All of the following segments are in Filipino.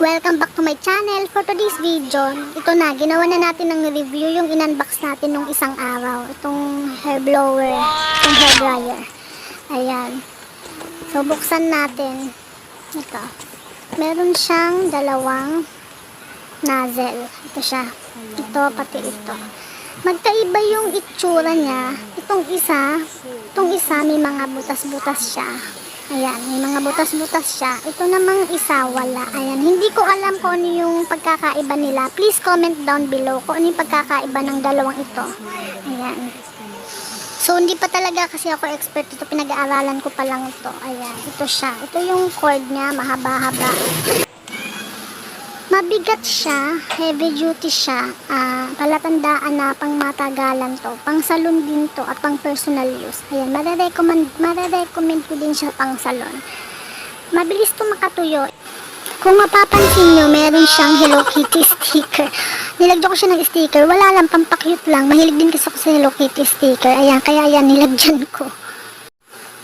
Welcome back to my channel. For today's video, ito na, ginawa na natin ng review yung in-unbox natin nung isang araw. Itong hair blower, itong hair dryer. Ayan. So, buksan natin. Ito. Meron siyang dalawang nozzle. Ito siya. Ito, pati ito. Magkaiba yung itsura niya. Itong isa may mga butas-butas siya. Ayan, may mga butas-butas siya. Ito namang isa, wala. Ayan, hindi ko alam kung ano yung pagkakaiba nila. Please comment down below kung ano yung pagkakaiba ng dalawang ito. Ayan. So, hindi pa talaga kasi ako expert ito. Pinag-aaralan ko pa lang ito. Ayan, ito siya. Ito yung cord niya, mahaba-haba. Mabigat siya, heavy duty siya, palatandaan na pang matagalan to, pang salon din to at pang personal use. Ayan, mare-recommend ko din siya pang salon. Mabilis to makatuyo. Kung mapapansin nyo, meron siyang Hello Kitty sticker. Nilagyan ko siya ng sticker, wala lang, pampakyut lang. Mahilig din kasi ako sa Hello Kitty sticker. Ayan, kaya yan, nilagyan ko.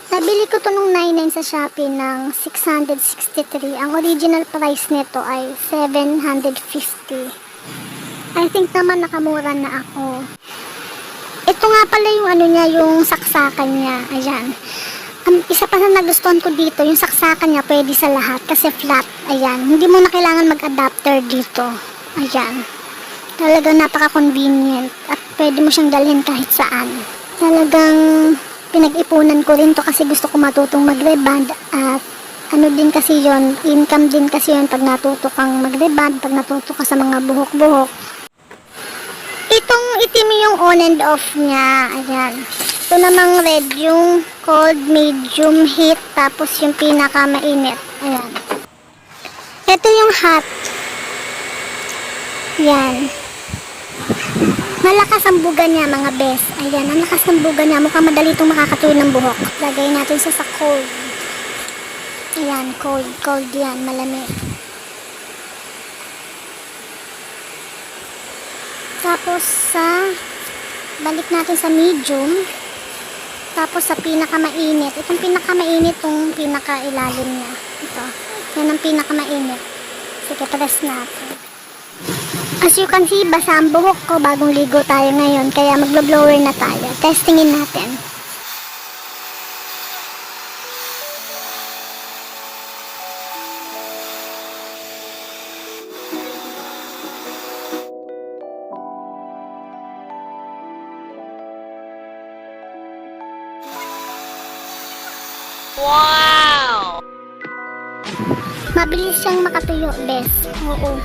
Nabili ko to nung 99 sa Shopee ng 663. Ang original price nito ay 750. I think naman nakamura na ako. Ito nga pala yung ano niya, yung saksakan niya. Ayan. Isa pa na nagustuhan ko dito, yung saksakan niya pwede sa lahat kasi flat. Ayan. Hindi mo na kailangan mag-adapter dito. Ayan. Talagang napaka-convenient at pwede mo siyang dalhin kahit saan. Talagang pinag-ipunan ko rin to kasi gusto ko matutong mag-reband at ano din kasi yon, income din kasi yon pag natuto kang mag-reband, pag natuto ka sa mga buhok-buhok. Itong itim yung on and off niya. Ayan. Ito namang red yung cold, medium, heat, tapos yung pinaka-mainit. Ayan. Ito yung hot. Ayan. Malakas ang buga niya mga bes. Ayan, ang lakas ng buga niya. Mukhang madali itong makakatuyo ng buhok. Lagay natin siya sa cold. Ayan, cold. Cold yan, malamig. Tapos balik natin sa medium. Tapos sa pinakamainit. Itong pinakamainit, itong pinakailalim niya. Ito. Yan ang pinakamainit. Sige, press natin. As you can see, basa ang buhok ko. Bagong ligo tayo ngayon. Kaya maglo-blower na tayo. Testingin natin. Wow! Mabilis siyang makatuyo, bes. Oo.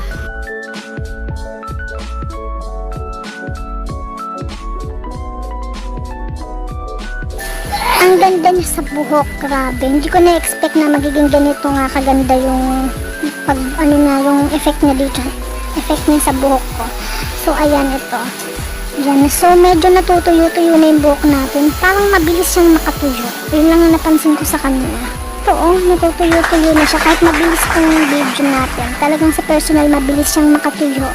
Ang ganda niya sa buhok, grabe. Hindi ko na-expect na magiging ganito nga kaganda yung yung effect niya dito. Effect niya sa buhok ko. So, ayan ito. Ayan. So, medyo natutuyo-tuyo na yung buhok natin. Parang mabilis siyang makatuyo. Yun lang ang napansin ko sa kanya. Ito, natutuyo-tuyo na siya. Kahit mabilis kong video natin. Talagang sa personal, mabilis siyang makatuyo.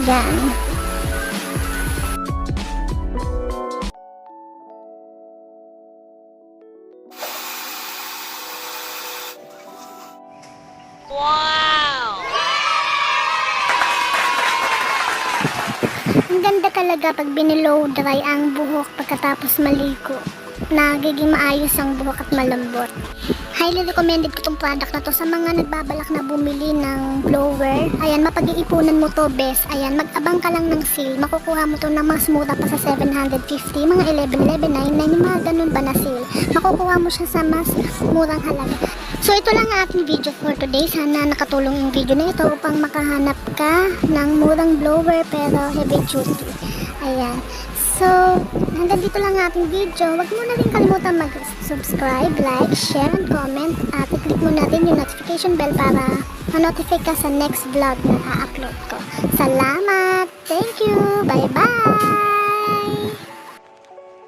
Ayan. Wow! Ang ganda talaga pag binilow dry ang buhok pagkatapos maligo. Nagiging maayos ang buhok at malambot. Highly recommended ko itong product na to sa mga nagbabalak na bumili ng blower. Ayan, mapag-iipunan mo to, best. Ayan, mag-abang ka lang ng sale. Makukuha mo to na mas mura pa sa 750, mga 11.99, yung mga ganun ba na sale. Makukuha mo siya sa mas murang halaga. So, ito lang ang ating video for today. Sana nakatulong yung video na ito upang makahanap ka ng murang blower pero heavy duty. Ayan. So, hanggang dito lang ang ating video. Huwag mo na rin kalimutan mag-subscribe, like, share, and comment. At i-click mo natin yung notification bell para ma-notify ka sa next vlog na a-upload ko. Salamat! Thank you! Bye-bye!